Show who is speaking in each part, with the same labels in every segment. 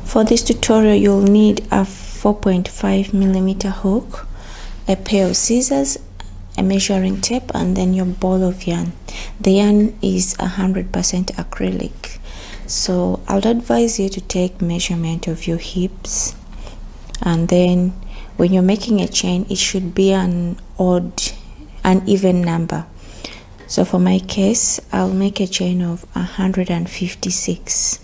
Speaker 1: For this tutorial, you'll need a 4.5mm hook, a pair of scissors, a measuring tape, and then your ball of yarn. The yarn is 100% acrylic, so I'll advise you to take measurement of your hips, and then when you're making a chain, it should be an even number. So for my case, I'll make a chain of 156.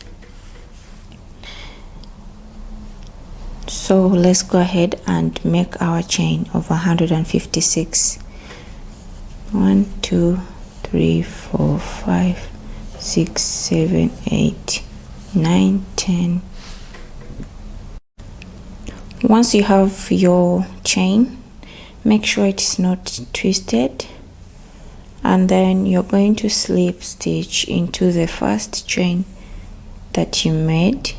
Speaker 1: So let's go ahead and make our chain of 156. 1 2 3 4 5 6 7 8 9 10. Once you have your chain, make sure it is not twisted, and then you're going to slip stitch into the first chain that you made.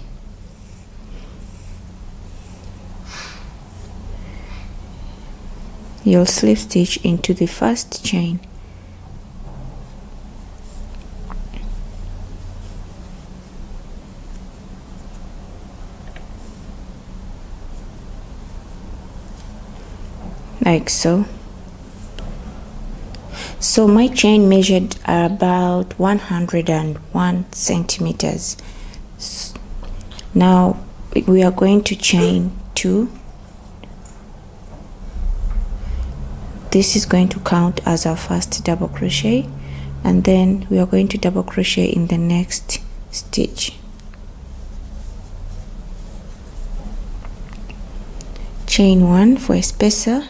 Speaker 1: You'll slip stitch into the first chain. Like so. So my chain measured about 101 centimeters. Now we are going to chain 2. This is going to count as our first double crochet, and then we are going to double crochet in the next stitch. Chain 1 for a spacer,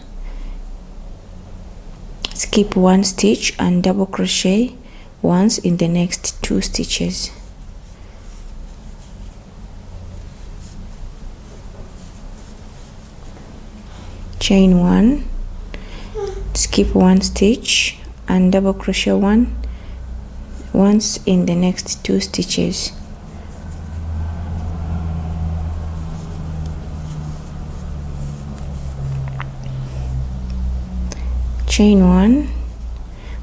Speaker 1: skip 1 stitch and double crochet once in the next 2 stitches. Chain 1, skip 1 stitch and double crochet once in the next 2 stitches. Chain 1,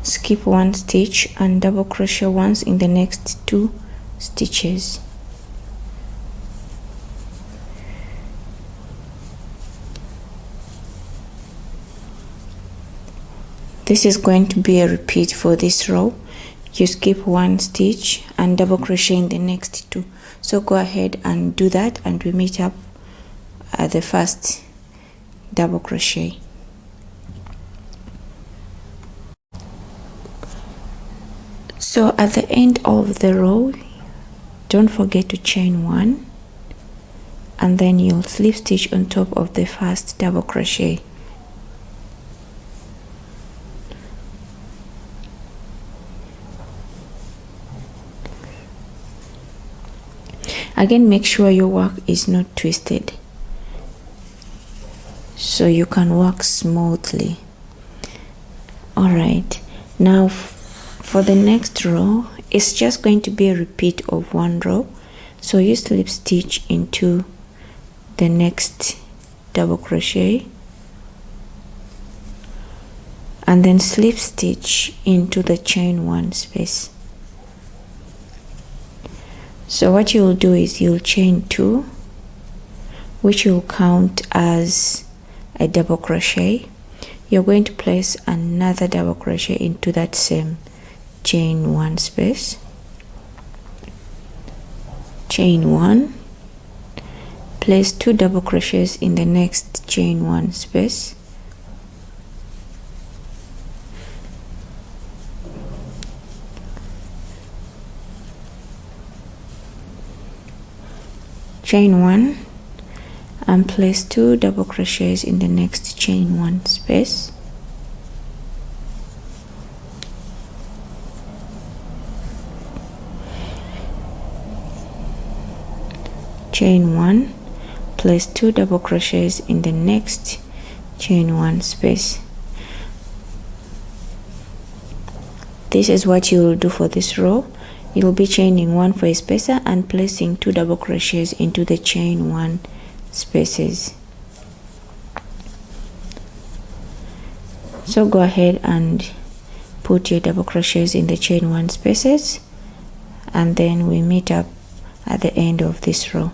Speaker 1: skip 1 stitch and double crochet once in the next 2 stitches. This is going to be a repeat for this row. You skip 1 stitch and double crochet in the next 2. So go ahead and do that, and we meet up at the first double crochet. So at the end of the row, don't forget to chain 1, and then you'll slip stitch on top of the first double crochet. Again, make sure your work is not twisted so you can work smoothly. Alright, now for the next row, it's just going to be a repeat of 1 row. So you slip stitch into the next double crochet, and then slip stitch into the chain 1 space. So what you'll do is you'll chain 2, which will count as a double crochet. You're going to place another double crochet into that same chain 1 space. Chain 1, place 2 double crochets in the next chain 1 space. Chain 1 and place 2 double crochets in the next chain 1 space. Chain 1, place 2 double crochets in the next chain 1 space. This is what you will do for this row. You'll be chaining 1 for a spacer and placing 2 double crochets into the chain 1 spaces. So go ahead and put your double crochets in the chain 1 spaces, and then we meet up at the end of this row.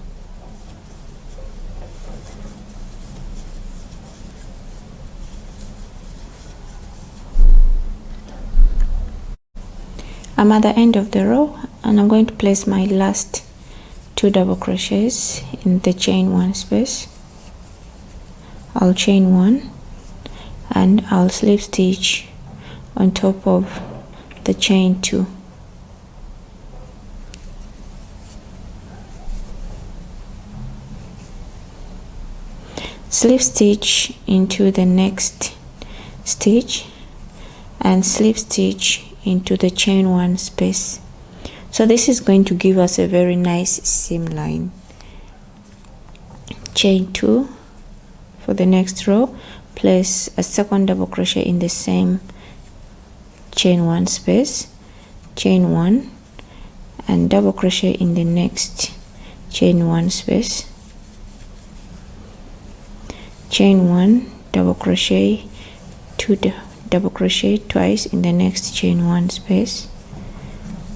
Speaker 1: I'm at the end of the row, and I'm going to place my last 2 double crochets in the chain 1 space. I'll chain 1 and I'll slip stitch on top of the chain 2. Slip stitch into the next stitch and slip stitch into the chain 1 space. So this is going to give us a very nice seam line. Chain 2 for the next row, place a second double crochet in the same chain 1 space, chain 1 and double crochet in the next chain 1 space, chain 1, double crochet, 2 double crochet twice in the next chain 1 space,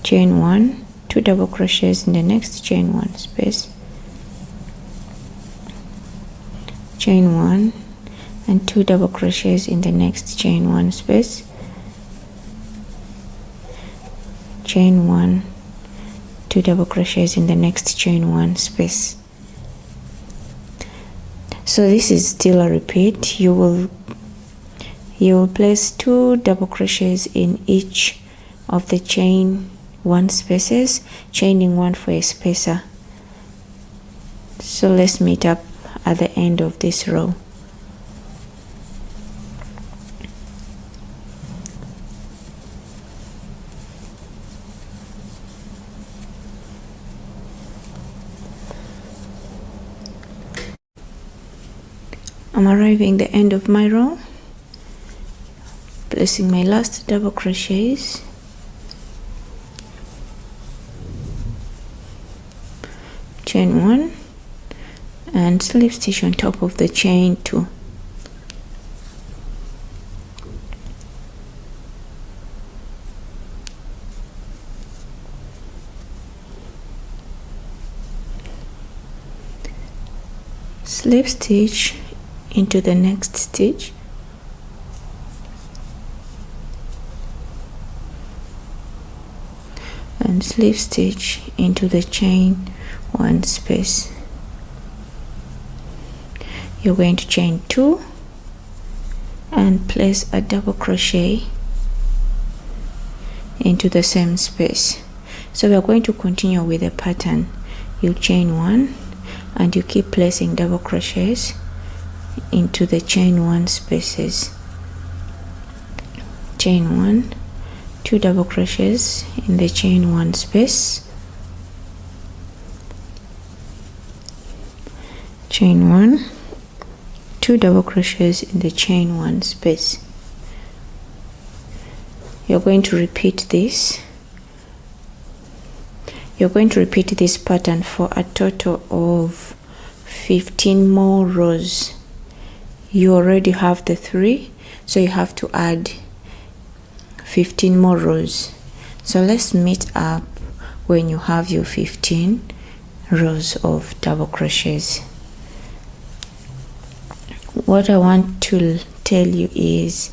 Speaker 1: chain 1, 2 double crochets in the next chain 1 space, chain 1 and 2 double crochets in the next chain 1 space, chain 1, 2 double crochets in the next chain 1 space. So this is still a repeat. You will place 2 double crochets in each of the chain 1 spaces, chaining 1 for a spacer. So let's meet up at the end of this row. I'm arriving at the end of my row, placing my last double crochets, chain 1 and slip stitch on top of the chain 2. Slip stitch into the next stitch, and slip stitch into the chain 1 space. You're going to chain 2 and place a double crochet into the same space. So we are going to continue with the pattern. You chain 1 and you keep placing double crochets into the chain 1 spaces. Chain 1, 2 double crochets in the chain 1 space, chain 1, 2 double crochets in the chain 1 space. You're going to repeat this. You're going to repeat this pattern for a total of 15 more rows. You already have the 3, so you have to add 15 more rows. So let's meet up when you have your 15 rows of double crochets. What I want to tell you is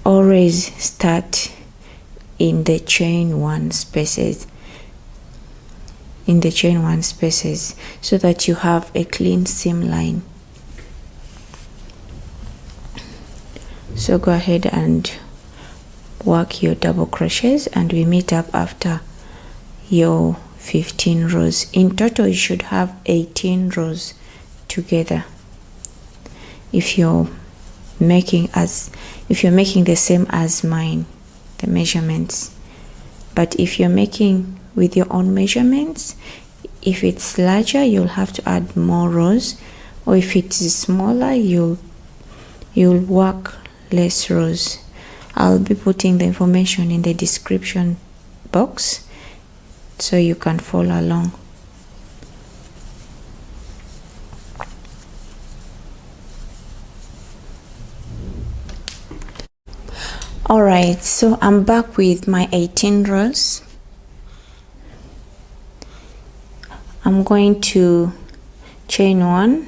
Speaker 1: always start in the chain 1 spaces, so that you have a clean seam line. So go ahead and work your double crochets, and we meet up after your 15 rows. In total you should have 18 rows together if you're making the same as mine, the measurements. But if you're making with your own measurements, if it's larger you'll have to add more rows, or if it is smaller you'll work less rows. I'll be putting the information in the description box so you can follow along. Alright, so I'm back with my 18 rows. I'm going to chain 1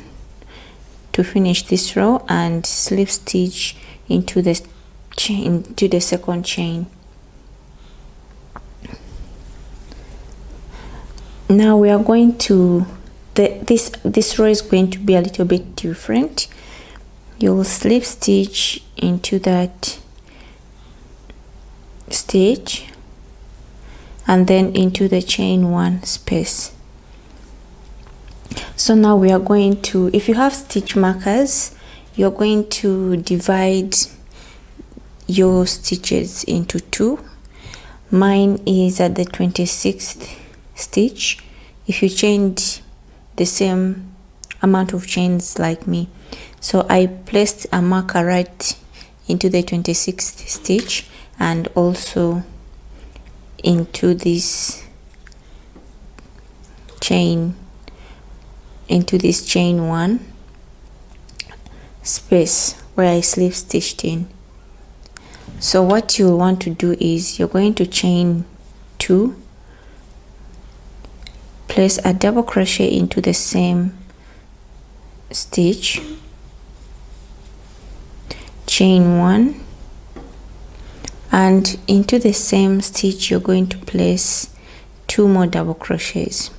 Speaker 1: to finish this row and slip stitch into the second chain. Now we are going to this row is going to be a little bit different. You'll slip stitch into that stitch and then into the chain 1 space. So now we are going to, if you have stitch markers, you're going to divide your stitches into 2. Mine is at the 26th stitch. If you chained the same amount of chains like me, so I placed a marker right into the 26th stitch and also into this chain 1 space where I slip stitched in. So what you want to do is you're going to chain 2, place a double crochet into the same stitch, chain 1, and into the same stitch you're going to place 2 more double crochets.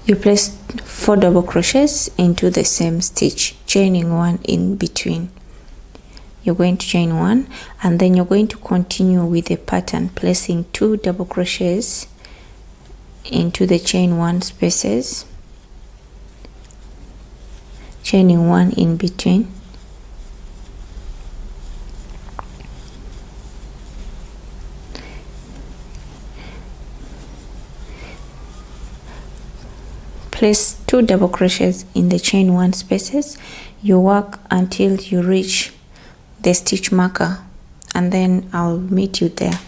Speaker 1: You place 4 double crochets into the same stitch, chaining 1 in between. You're going to chain 1 and then you're going to continue with the pattern, placing 2 double crochets into the chain 1 spaces, chaining 1 in between, place 2 double crochets in the chain 1 spaces. You work until you reach the stitch marker and then I'll meet you there.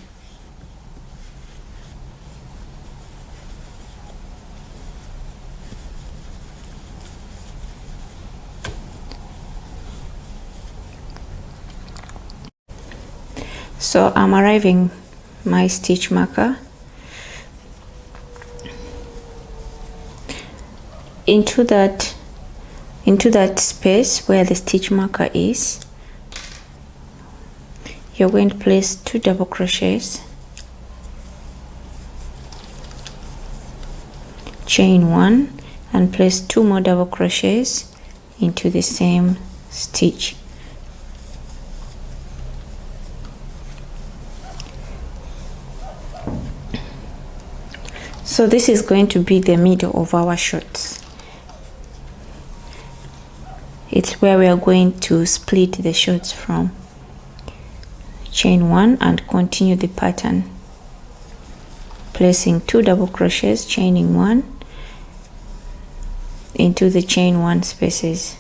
Speaker 1: So I'm arriving my stitch marker. Into that space where the stitch marker is, you're going to place 2 double crochets, chain 1 and place 2 more double crochets into the same stitch. So this is going to be the middle of our shorts. It's where we are going to split the shorts from. Chain 1 and continue the pattern, placing 2 double crochets, chaining 1 into the chain 1 spaces.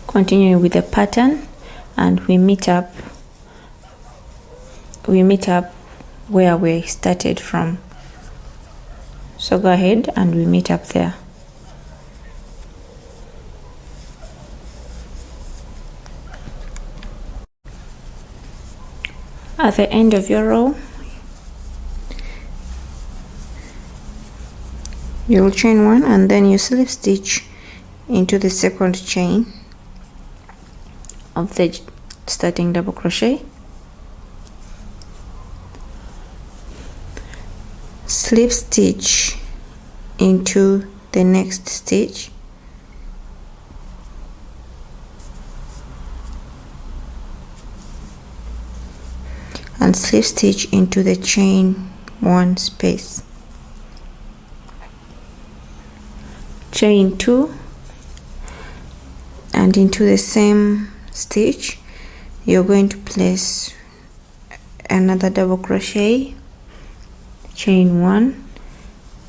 Speaker 1: Continue with the pattern and we meet up where we started from. So go ahead and we meet up there. At the end of your row, you'll chain 1 and then you slip stitch into the second chain of the starting double crochet, slip stitch into the next stitch, and slip stitch into the chain 1 space, chain 2 and into the same stitch you're going to place another double crochet, chain 1,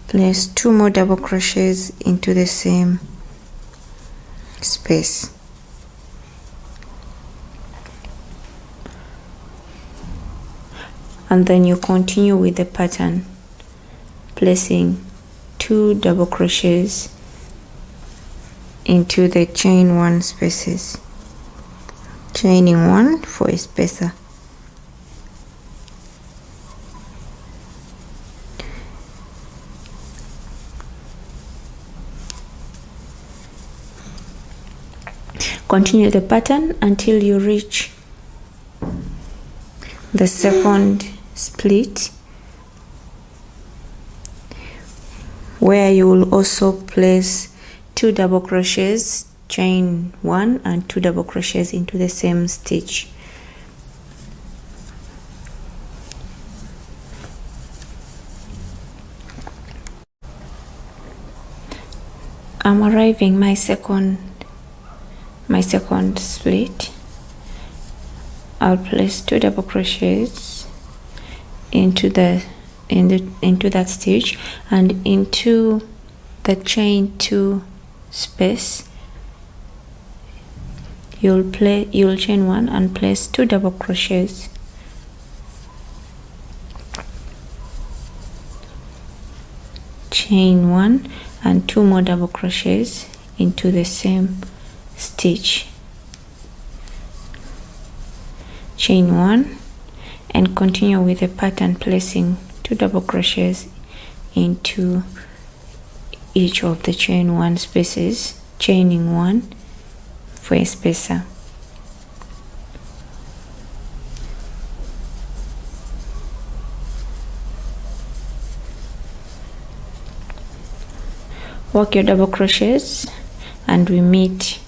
Speaker 1: place 2 more double crochets into the same space, and then you continue with the pattern, placing 2 double crochets into the chain 1 spaces, chaining 1 for a spacer, Continue the pattern until you reach the second split, where you will also place 2 double crochets, chain 1 and 2 double crochets into the same stitch. I'm arriving my second split. I'll place 2 double crochets into that stitch, and into the chain 2 space you'll chain 1 and place 2 double crochets. Chain 1 and 2 more double crochets into the same stitch. Chain 1 and continue with the pattern, placing 2 double crochets into each of the chain 1 spaces, chaining 1 for a spacer. Work your double crochets and we meet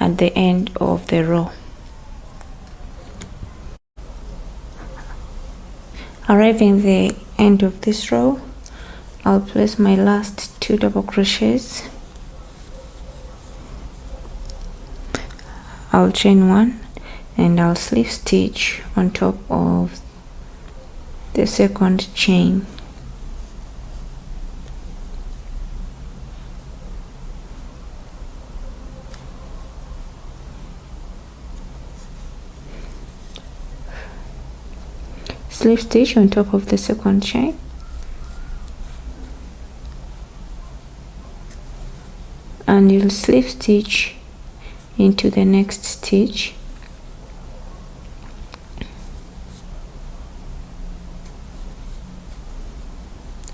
Speaker 1: at the end of the row. Arriving at the end of this row, I'll place my last 2 double crochets. I'll chain 1 and I'll slip stitch on top of the second chain. Slip stitch on top of the second chain, and you'll slip stitch into the next stitch,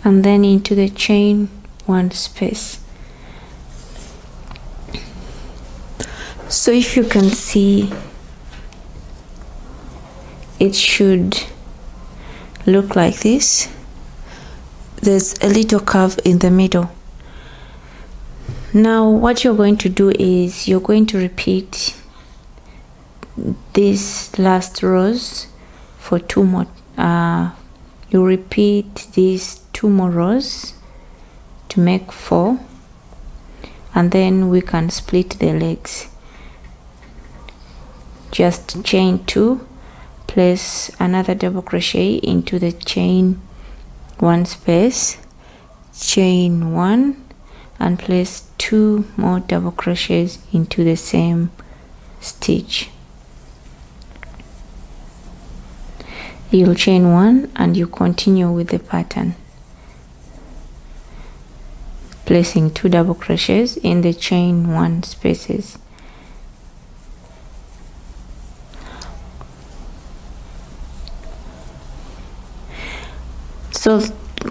Speaker 1: and then into the chain 1 space. So if you can see, it should look like this. There's a little curve in the middle. Now what you're going to do is you're going to repeat these last rows for 2 more. You repeat these 2 more rows to make 4, and then we can split the legs. Just chain 2, place another double crochet into the chain 1 space, chain 1 and place 2 more double crochets into the same stitch. You'll chain 1 and you continue with the pattern, placing 2 double crochets in the chain 1 spaces. So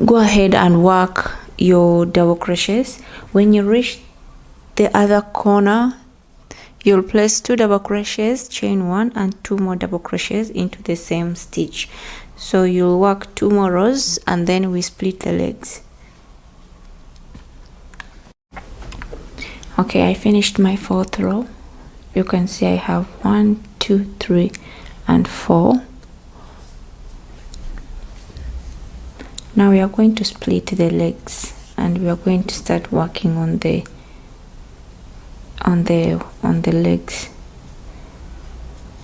Speaker 1: go ahead and work your double crochets. When you reach the other corner, you'll place 2 double crochets, chain 1 and 2 more double crochets into the same stitch. So you'll work 2 more rows and then we split the legs. Okay, I finished my 4th row. You can see I have 1, 2, 3 and 4. Now we are going to split the legs and we are going to start working on the legs.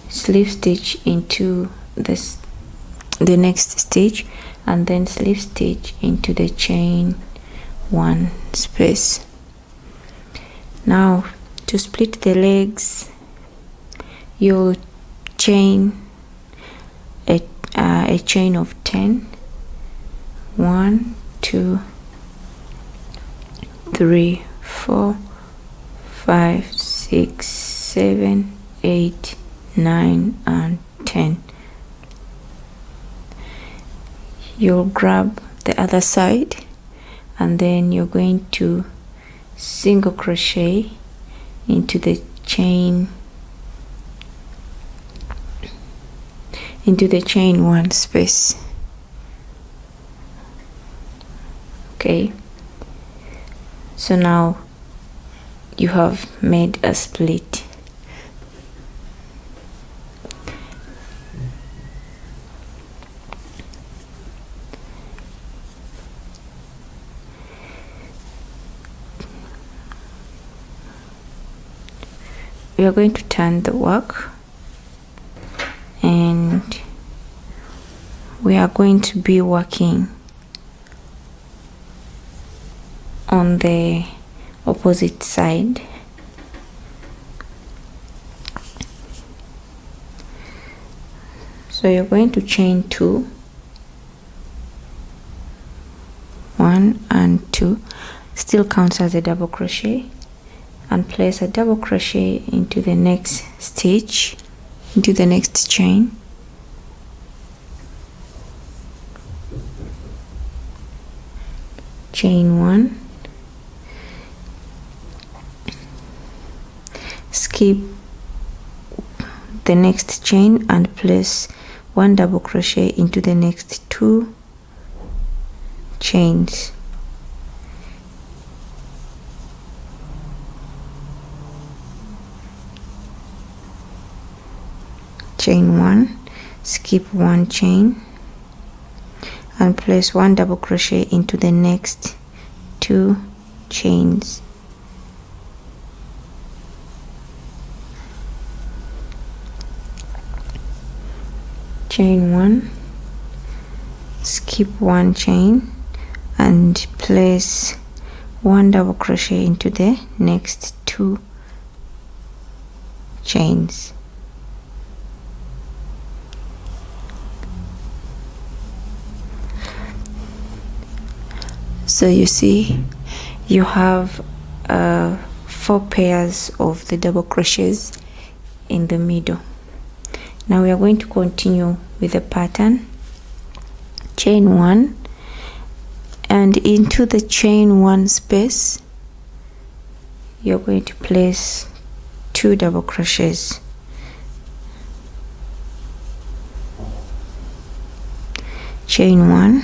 Speaker 1: Slip stitch into the next stitch and then slip stitch into the chain 1 space. Now to split the legs, you'll chain a chain of 10. 1, 2, 3, 4, 5, 6, 7, 8, 9 and 10. You'll grab the other side and then you're going to single crochet into the chain one space. Okay, so now you have made a split. We are going to turn the work, and we are going to be working on the opposite side. So you're going to chain 2, 1 and 2, still counts as a double crochet, and place a double crochet into the next stitch, into the next chain. Chain 1, skip the next chain and place 1 double crochet into the next 2 chains. Chain 1, skip 1 chain and place 1 double crochet into the next 2 chains. Chain 1, skip 1 chain and place 1 double crochet into the next 2 chains. So you see, you have 4 pairs of the double crochets in the middle. Now we are going to continue with the pattern. Chain 1, and into the chain 1 space you're going to place 2 double crochets. Chain 1,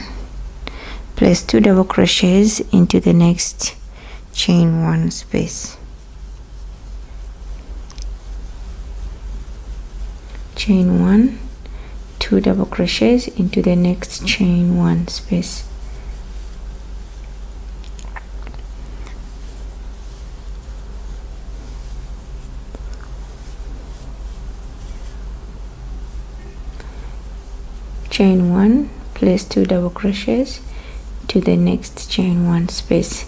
Speaker 1: place 2 double crochets into the next chain 1 space. Chain 1, 2 double crochets into the next chain 1 space. Chain 1, place 2 double crochets to the next chain 1 space.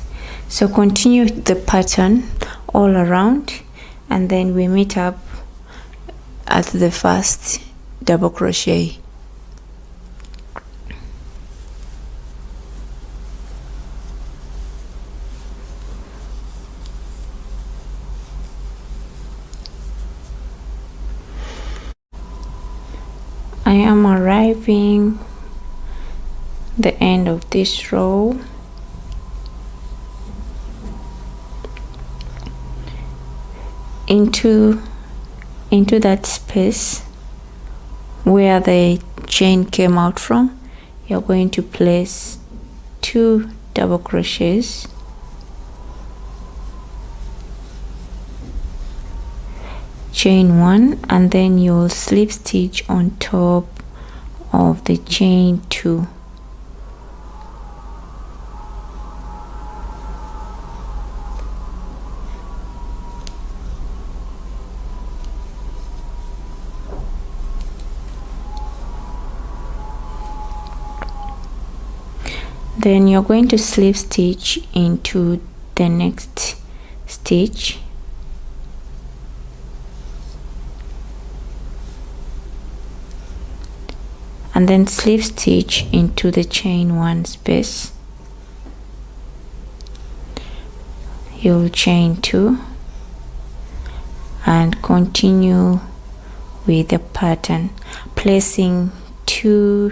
Speaker 1: So continue the pattern all around, and then we meet up at the first double crochet. I am arriving the end of this row. Into that space where the chain came out from, you're going to place 2 double crochets, chain 1, and then you'll slip stitch on top of the chain 2. Then you're going to slip stitch into the next stitch, and then slip stitch into the chain 1 space. You'll chain 2 and continue with the pattern, placing 2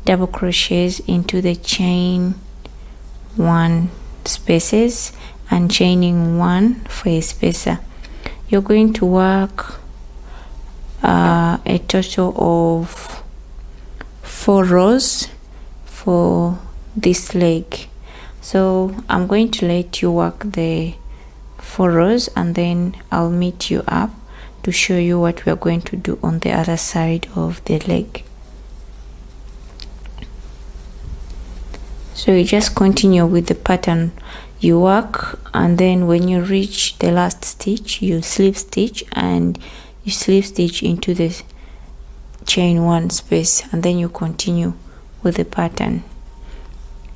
Speaker 1: double crochets into the chain 1 spaces and chaining 1 for a spacer. you're going to work a total of 4 rows for this leg. So I'm going to let you work the 4 rows and then I'll meet you up to show you what we're going to do on the other side of the leg. So you just continue with the pattern you work, and then when you reach the last stitch you slip stitch and you slip stitch into the chain 1 space, and then you continue with the pattern.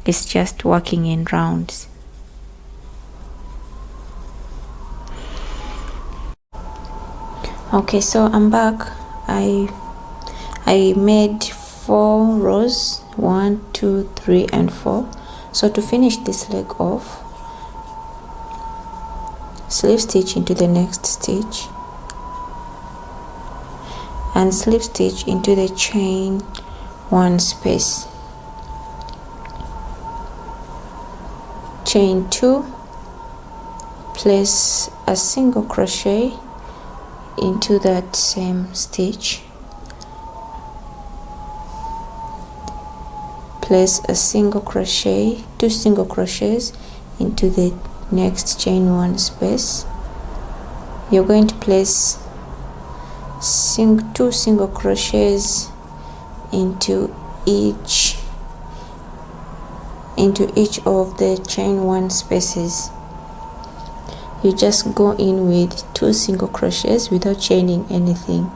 Speaker 1: It's just working in rounds. Okay, so I'm back. I made 4 rows, 1, 2, 3 and 4. So to finish this leg off, slip stitch into the next stitch and slip stitch into the chain 1 space, chain 2, place a single crochet into that same stitch, place a single crochet, 2 single crochets into the next chain 1 space. You're going to place 2 single crochets into each of the chain 1 spaces. You just go in with 2 single crochets without chaining anything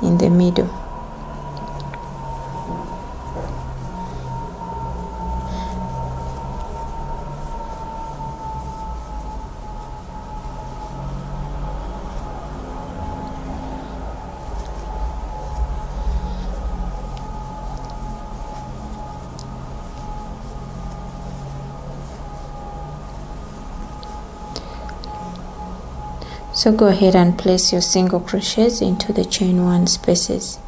Speaker 1: in the middle. So go ahead and place your single crochets into the chain 1 spaces.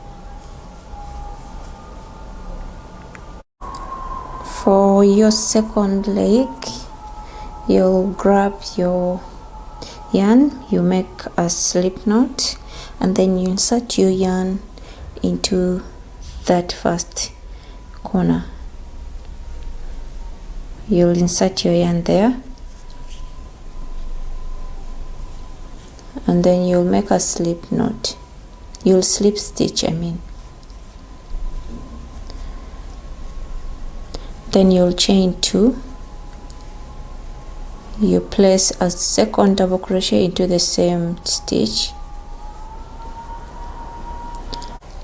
Speaker 1: For your second leg, you'll grab your yarn, you make a slip knot, and then you insert your yarn into that first corner. You'll insert your yarn there, and then you'll make a slip knot. You'll slip stitch, then you'll chain 2. You place a second double crochet into the same stitch,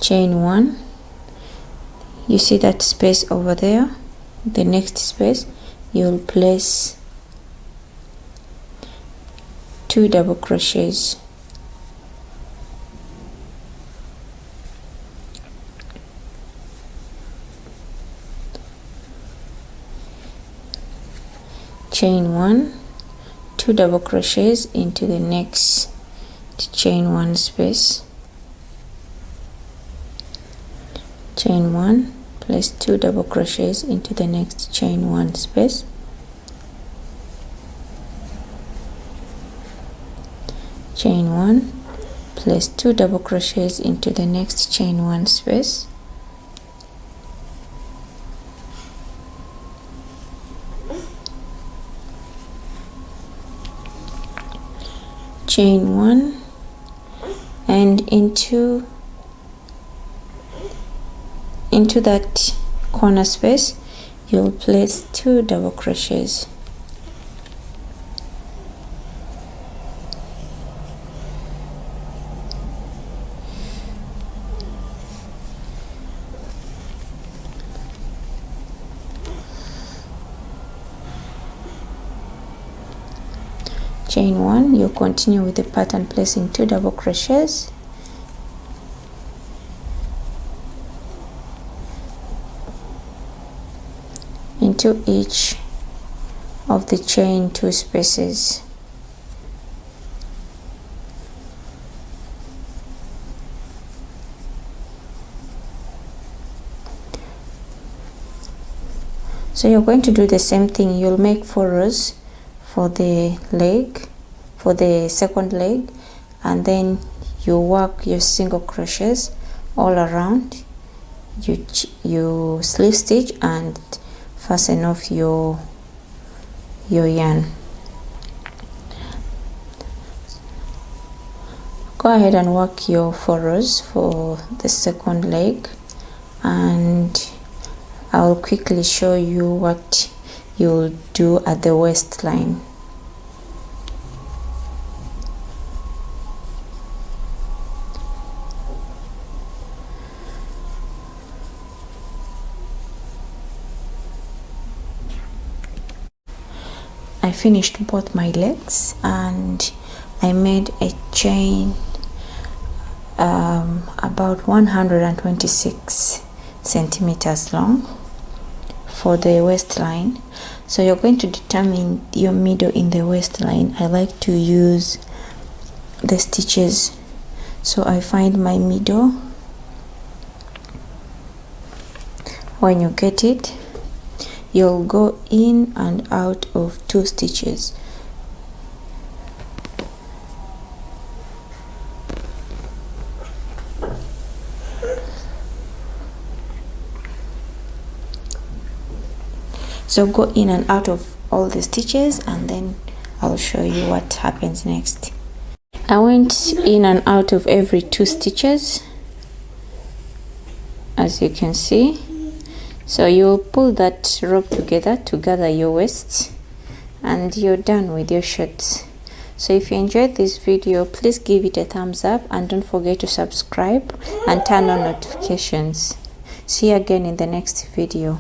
Speaker 1: chain 1. You see that space over there, the next space, you'll place 2 double crochets, chain 1, 2 double crochets into the next chain 1 space, chain 1, place 2 double crochets into the next chain 1 space, chain 1, place 2 double crochets into the next chain 1 space, chain 1, and into that corner space you'll place 2 double crochets. Chain 1, you continue with the pattern placing 2 double crochets, into each of the chain 2 spaces. So you're going to do the same thing. You'll make 4 rows for the leg, for the second leg, and then you work your single crochets all around. You slip stitch and fasten off your yarn. Go ahead and work your 4 rows for the second leg, and I'll quickly show you what you'll do at the waistline. I finished both my legs and I made a chain about 126 centimeters long for the waistline. So you're going to determine your middle in the waistline. I like to use the stitches, so I find my middle. When you get it, you'll go in and out of 2 stitches. So go in and out of all the stitches, and then I'll show you what happens next. I went in and out of every 2 stitches, as you can see. So you'll pull that rope together to gather your waist, and you're done with your shirts. So if you enjoyed this video, please give it a thumbs up and don't forget to subscribe and turn on notifications. See you again in the next video.